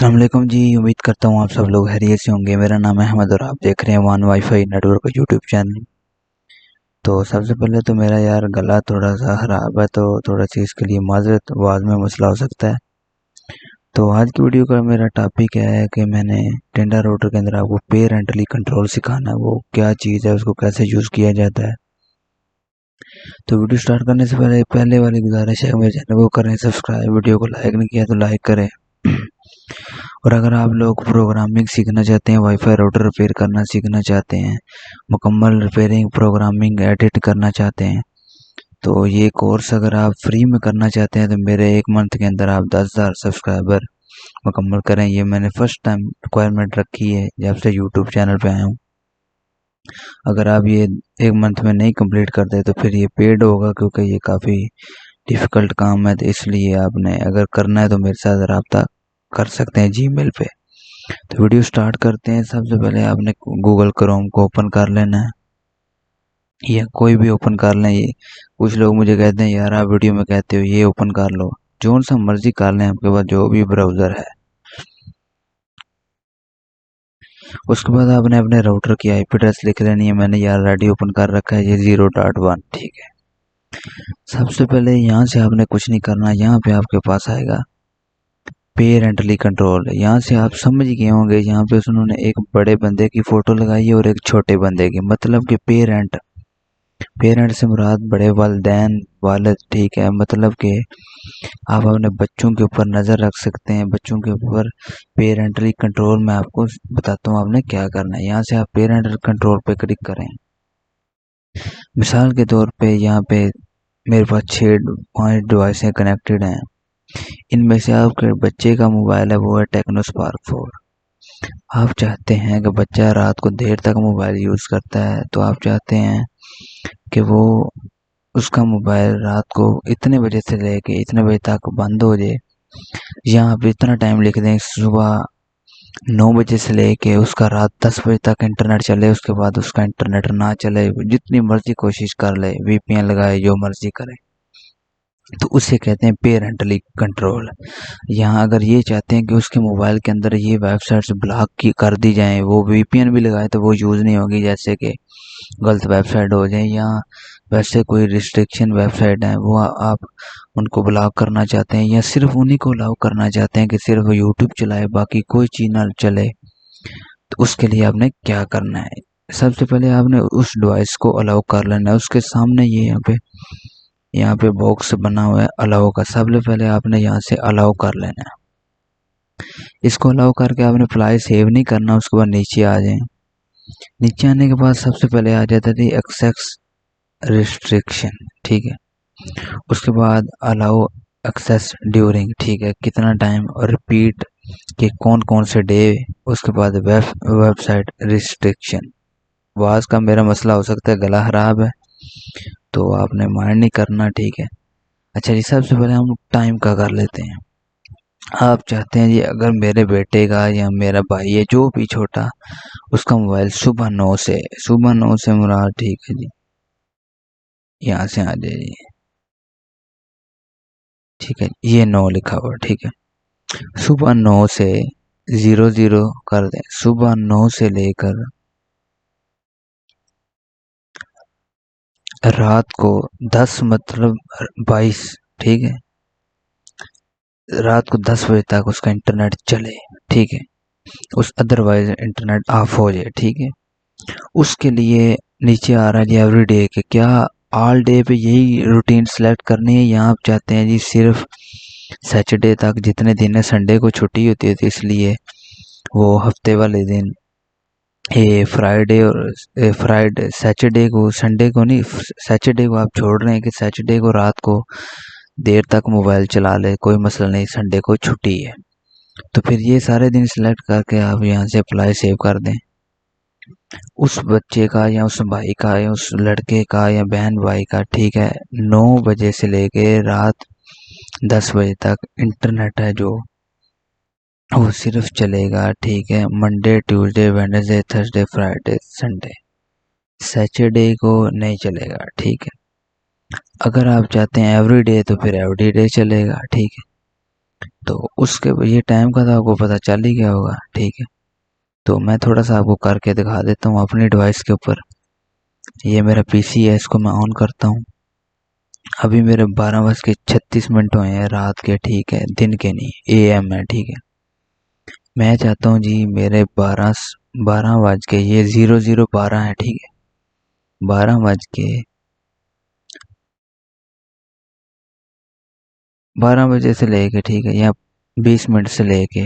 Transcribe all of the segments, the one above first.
अस्सलाम वालेकुम जी। उम्मीद करता हूँ आप सब लोग खैरियत से होंगे। मेरा नाम है अहमद और आप देख रहे हैं one wifi network YouTube channel. तो सबसे पहले तो मेरा यार गला थोड़ा सा ख़राब है, तो थोड़ा सी इसके लिए माजरत, आवाज़ में मसला हो सकता है। तो आज की वीडियो का मेरा टॉपिक क्या है कि मैंने टेंडर राउटर के अंदर आपको पेरेंटली कंट्रोल सिखाना है। वो क्या चीज़ है, उसको कैसे यूज़ किया जाता है। तो वीडियो स्टार्ट करने से पहले वाली गुजारिश है, मेरे चैनल को करें सब्सक्राइब, वीडियो को लाइक नहीं किया तो लाइक करें। और अगर आप लोग प्रोग्रामिंग सीखना चाहते हैं, वाईफाई राउटर रिपेयर करना सीखना चाहते हैं, मुकम्मल रिपेयरिंग, प्रोग्रामिंग, एडिट करना चाहते हैं, तो ये कोर्स अगर आप फ्री में करना चाहते हैं तो मेरे 1 मंथ के अंदर आप 10,000 सब्सक्राइबर मुकम्मल करें। ये मैंने फर्स्ट टाइम रिक्वायरमेंट रखी है जब से यूट्यूब चैनल पे आया हूँ। अगर आप ये 1 मंथ में नहीं कंप्लीट करते तो फिर ये पेड होगा, क्योंकि ये काफ़ी डिफ़िकल्ट काम है। तो इसलिए आपने अगर करना है तो मेरे साथ रब्ता कर सकते हैं जीमेल पे। तो वीडियो स्टार्ट करते हैं। सबसे पहले आपने गूगल क्रोम को ओपन कर लेना है, या कोई भी ओपन कर लें। ये कुछ लोग मुझे कहते हैं यार आप वीडियो में कहते हो ये ओपन कर लो, जो सा मर्जी कर लें, आपके पास जो भी ब्राउज़र है। उसके बाद आपने अपने राउटर की आईपी एड्रेस लिख लेनी है। मैंने यार रेडी ओपन कर रखा है, ये 0.1, ठीक है। सबसे पहले यहाँ से आपने कुछ नहीं करना, यहाँ पे आपके पास आएगा पेरेंटली कंट्रोल। यहाँ से आप समझ गए होंगे, यहाँ पे उन्होंने एक बड़े बंदे की फ़ोटो लगाई है और एक छोटे बंदे की, मतलब कि पेरेंट से मुराद बड़े वालिदैन, वालिद, ठीक है। मतलब कि आप अपने बच्चों के ऊपर नज़र रख सकते हैं, बच्चों के ऊपर पेरेंटली कंट्रोल। मैं आपको बताता हूँ आपने क्या करना है। यहाँ से आप पेरेंटल कंट्रोल पे क्लिक करें। मिसाल के तौर पे यहाँ पे मेरे पास 5 डिवाइसें कनेक्टेड हैं। इनमें से आपके बच्चे का मोबाइल है, वो है टेक्नो स्पार्क 4। आप चाहते हैं कि बच्चा रात को देर तक मोबाइल यूज़ करता है, तो आप चाहते हैं कि वो उसका मोबाइल रात को इतने बजे से लेके इतने बजे तक बंद हो जाए। यहाँ आप इतना टाइम लिख दें, सुबह 9 बजे से लेके उसका रात 10 बजे तक इंटरनेट चले, उसके बाद उसका इंटरनेट ना चले, जितनी मर्जी कोशिश कर ले, वीपीएन लगाए, जो मर्जी करे, तो उसे कहते हैं पेरेंटली कंट्रोल। यहाँ अगर ये चाहते हैं कि उसके मोबाइल के अंदर ये वेबसाइट्स ब्लॉक की कर दी जाएं, वो वीपीएन भी लगाए तो वो यूज़ नहीं होगी, जैसे कि गलत वेबसाइट हो जाए, या वैसे कोई रिस्ट्रिक्शन वेबसाइट है वो आप उनको ब्लॉक करना चाहते हैं, या सिर्फ उन्हीं को अलाउ करना चाहते हैं कि सिर्फ यूट्यूब चलाए, बाकी कोई चीज़ ना चले, तो उसके लिए आपने क्या करना है। सबसे पहले आपने उस डिवाइस को अलाउ कर लेना है। उसके सामने ये यहाँ पे बॉक्स बना हुआ है अलाउ का, सबसे पहले आपने यहाँ से अलाउ कर लेना है। इसको अलाउ करके आपने फाइल सेव नहीं करना। उसके बाद नीचे आ जाएं। नीचे आने के बाद सबसे पहले आ जाता है एक्सेस रिस्ट्रिक्शन, ठीक है। उसके बाद अलाउ एक्सेस ड्यूरिंग, ठीक है, कितना टाइम, और रिपीट कि कौन कौन से डे। उसके बाद वेबसाइट रिस्ट्रिक्शन। आवाज़ का मेरा मसला हो सकता है, गला खराब है, तो आपने माइंड नहीं करना, ठीक है। अच्छा जी, सबसे पहले हम टाइम का कर लेते हैं। आप चाहते हैं जी अगर मेरे बेटे का या मेरा भाई है जो भी छोटा, उसका मोबाइल सुबह 9 से मुराद, ठीक है जी, यहाँ से आ जाइए, ठीक है, ये 9 लिखा हुआ, ठीक है। सुबह 9 से 00 कर दें, सुबह 9 से लेकर रात को 10 मतलब 22, ठीक है, रात को 10 बजे तक उसका इंटरनेट चले, ठीक है। उस अदरवाइज इंटरनेट ऑफ हो जाए, ठीक है। उसके लिए नीचे आ रहा है जी एवरी डे के, क्या ऑल डे पे यही रूटीन सेलेक्ट करनी है, या आप चाहते हैं जी सिर्फ सैटरडे तक, जितने दिन है, संडे को छुट्टी होती है तो इसलिए वो हफ्ते वाले दिन, ये फ्राइडे और फ्राइडे सैटरडे को, संडे को नहीं, सैटरडे को आप छोड़ रहे हैं कि सैटरडे को रात को देर तक मोबाइल चला ले, कोई मसला नहीं, संडे को छुट्टी है। तो फिर ये सारे दिन सिलेक्ट करके आप यहाँ से अप्लाई सेव कर दें। उस बच्चे का या उस भाई का या उस लड़के का या बहन भाई का, ठीक है, 9 बजे से लेके रात 10 बजे तक इंटरनेट है जो, वो सिर्फ चलेगा, ठीक है, Monday, Tuesday, Wednesday, Thursday, Friday, Sunday. Saturday को नहीं चलेगा, ठीक है। अगर आप चाहते हैं एवरी डे तो फिर एवरी डे चलेगा, ठीक है। तो उसके ये टाइम का तो आपको पता चल ही गया होगा, ठीक है। तो मैं थोड़ा सा आपको करके दिखा देता हूँ अपनी डिवाइस के ऊपर। ये मेरा पीसी है, इसको मैं ऑन करता हूँ। अभी मेरे 12:36 हुए हैं रात के, ठीक है, दिन के नहीं, एएम है, ठीक है। मैं चाहता हूँ जी मेरे 12 बज के ये 00:12 है, ठीक है। 12 बजे से लेके, ठीक है, या 20 मिनट से लेके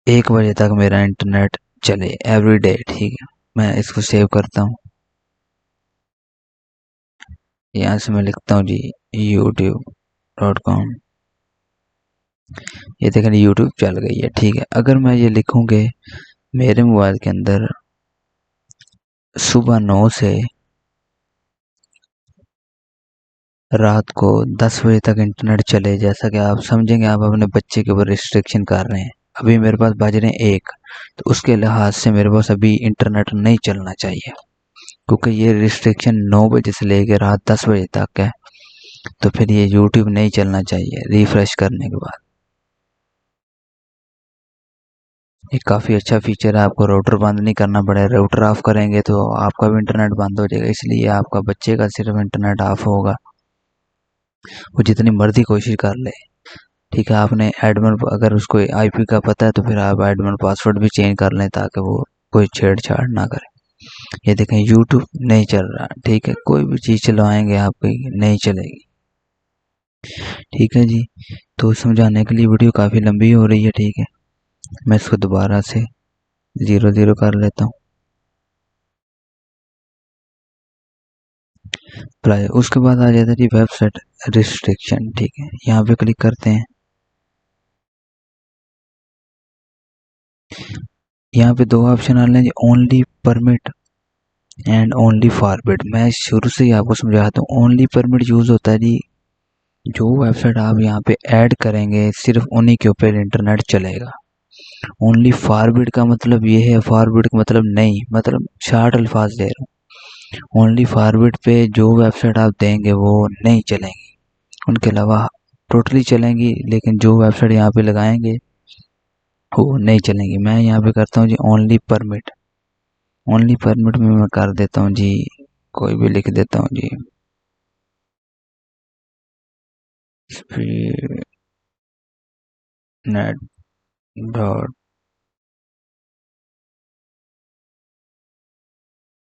1 बजे तक मेरा इंटरनेट चले एवरी डे, ठीक है। मैं इसको सेव करता हूँ। यहाँ से मैं लिखता हूँ जी youtube.com। ये देखें यूट्यूब चल गई है, ठीक है। अगर मैं ये लिखूंगे मेरे मोबाइल के अंदर सुबह 9 से रात को 10 बजे तक इंटरनेट चले, जैसा कि आप समझेंगे आप अपने बच्चे के ऊपर रिस्ट्रिक्शन कर रहे हैं। अभी मेरे पास बज रहे हैं 1, तो उसके लिहाज से मेरे पास अभी इंटरनेट नहीं चलना चाहिए, क्योंकि ये रिस्ट्रिक्शन 9 बजे से लेकर रात 10 बजे तक है। तो फिर ये यूट्यूब नहीं चलना चाहिए रिफ्रेश करने के बाद। ये काफ़ी अच्छा फीचर है, आपको राउटर बंद नहीं करना पड़ेगा। राउटर ऑफ करेंगे तो आपका भी इंटरनेट बंद हो जाएगा, इसलिए आपका बच्चे का सिर्फ इंटरनेट ऑफ होगा, वो जितनी मर्जी कोशिश कर ले, ठीक है। आपने एडमिन, अगर उसको आईपी का पता है तो फिर आप एडमिन पासवर्ड भी चेंज कर लें ताकि वो कोई छेड़छाड़ ना करे। ये देखें यूट्यूब नहीं चल रहा, ठीक है। कोई भी चीज़ चलवाएंगे आपकी नहीं चलेगी, ठीक है जी। तो समझाने के लिए वीडियो काफ़ी लंबी हो रही है, ठीक है। मैं इसको दोबारा से 00 कर लेता हूँ। प्राय उसके बाद आ जाता है जी वेबसाइट रिस्ट्रिक्शन, ठीक है। यहाँ पे क्लिक करते हैं। यहाँ पे दो ऑप्शन आ रहे हैं जी, only permit and only forward. मैं शुरू से ही आपको समझाता हूँ। ओनली परमिट यूज़ होता है जी, जो वेबसाइट आप यहाँ पे ऐड करेंगे सिर्फ उन्हीं के ऊपर इंटरनेट चलेगा। ओनली फॉरवर्ड का मतलब ये है, फॉरवर्ड का मतलब नहीं, मतलब शार्ट अल्फाज दे रहा हूँ। ओनली फॉरवर्ड पे जो वेबसाइट आप देंगे वो नहीं चलेंगी, उनके अलावा टोटली चलेंगी, लेकिन जो वेबसाइट यहाँ पे लगाएंगे वो नहीं चलेंगी। मैं यहाँ पे करता हूँ जी ओनली परमिट। ओनली परमिट में मैं कर देता हूँ जी, कोई भी लिख देता हूँ जी, speed net dot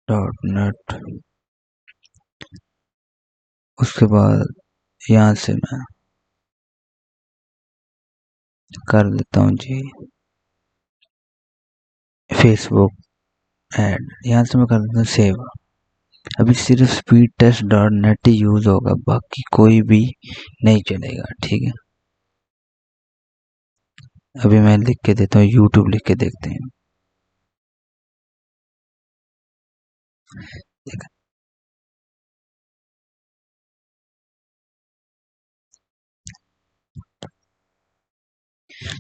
dot net. उसके बाद यहाँ से मैं कर देता हूँ जी फेसबुक ऐड। यहाँ से मैं कर देता हूँ सेव। अभी सिर्फ स्पीड टेस्ट डॉट नेट ही यूज़ होगा, बाकी कोई भी नहीं चलेगा, ठीक है। अभी मैं लिख के देता हूँ, यूट्यूब लिख के देखते हैं।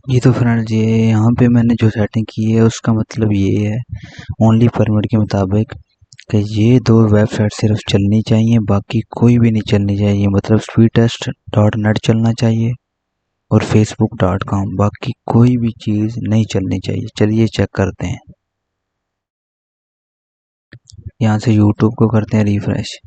ये तो फ्रेंड्स, ये यहाँ पे मैंने जो सेटिंग की है उसका मतलब ये है, ओनली परमिट के मुताबिक, कि ये दो वेबसाइट सिर्फ चलनी चाहिए, बाकी कोई भी नहीं चलनी चाहिए। मतलब स्पीड टेस्ट डॉट नेट चलना चाहिए और facebook.com, बाकी कोई भी चीज़ नहीं चलनी चाहिए। चलिए चेक करते हैं। यहाँ से यूट्यूब को करते हैं रिफ्रेश,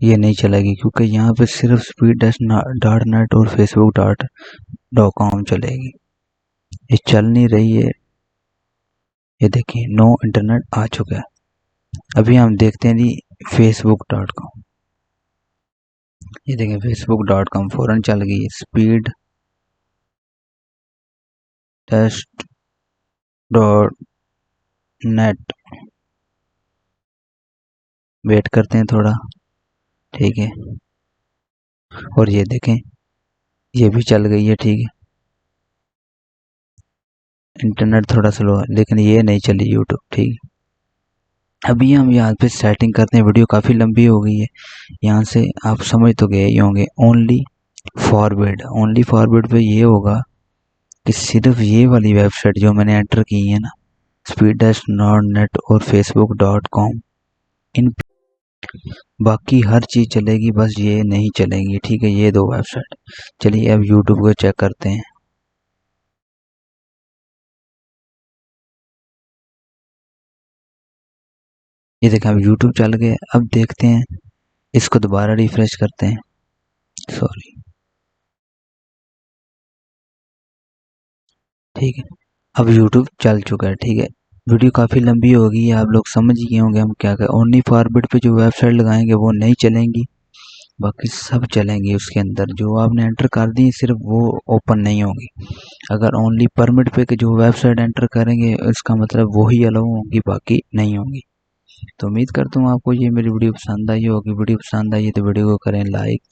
ये नहीं चलेगी क्योंकि यहाँ पे सिर्फ स्पीड टेस्ट डॉट नेट और facebook.com चलेगी, ये चल नहीं रही है। ये देखिए नो इंटरनेट आ चुका है। अभी हम देखते हैं जी facebook.com। ये देखिए facebook.com फ़ौरन चल गई। Speed test dot net, wait करते हैं थोड़ा, ठीक है। और ये देखें ये भी चल गई है, ठीक है। इंटरनेट थोड़ा स्लो है लेकिन ये नहीं चली यूट्यूब, ठीक है। अभी हम यहाँ पे सेटिंग करते हैं, वीडियो काफ़ी लंबी हो गई है। यहाँ से आप समझ तो गए ही होंगे। ओनली फॉरवर्ड, ओनली फॉरवर्ड पे ये होगा कि सिर्फ ये वाली वेबसाइट जो मैंने एंटर की है ना, स्पीड टेस्ट डॉट नेट और facebook.com, इन बाकी हर चीज़ चलेगी, बस ये नहीं चलेंगी। ठीक है, ये 2 वेबसाइट। चलिए अब यूट्यूब को चेक करते हैं। ये देखें, अब यूट्यूब चल गए। अब देखते हैं, इसको दोबारा रिफ्रेश करते हैं। सॉरी। ठीक है, अब यूट्यूब चल चुका है। ठीक है, वीडियो काफ़ी लंबी होगी, आप लोग समझ ही गए होंगे हम क्या करें। ओनली फॉरवर्ड पे जो वेबसाइट लगाएंगे वो नहीं चलेंगी, बाकी सब चलेंगी। उसके अंदर जो आपने एंटर कर दी सिर्फ वो ओपन नहीं होंगी। अगर ओनली परमिट पे के जो वेबसाइट एंटर करेंगे इसका मतलब वही अलाउ होंगी, बाकी नहीं होंगी। तो उम्मीद करता हूँ आपको ये मेरी वीडियो पसंद आई होगी। वीडियो पसंद आई है तो वीडियो को करें लाइक,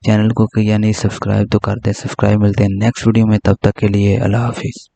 चैनल को यानी सब्सक्राइब तो कर दें। सब्सक्राइब। मिलते हैं नेक्स्ट वीडियो में, तब तक के लिए अल्लाह हाफिज़।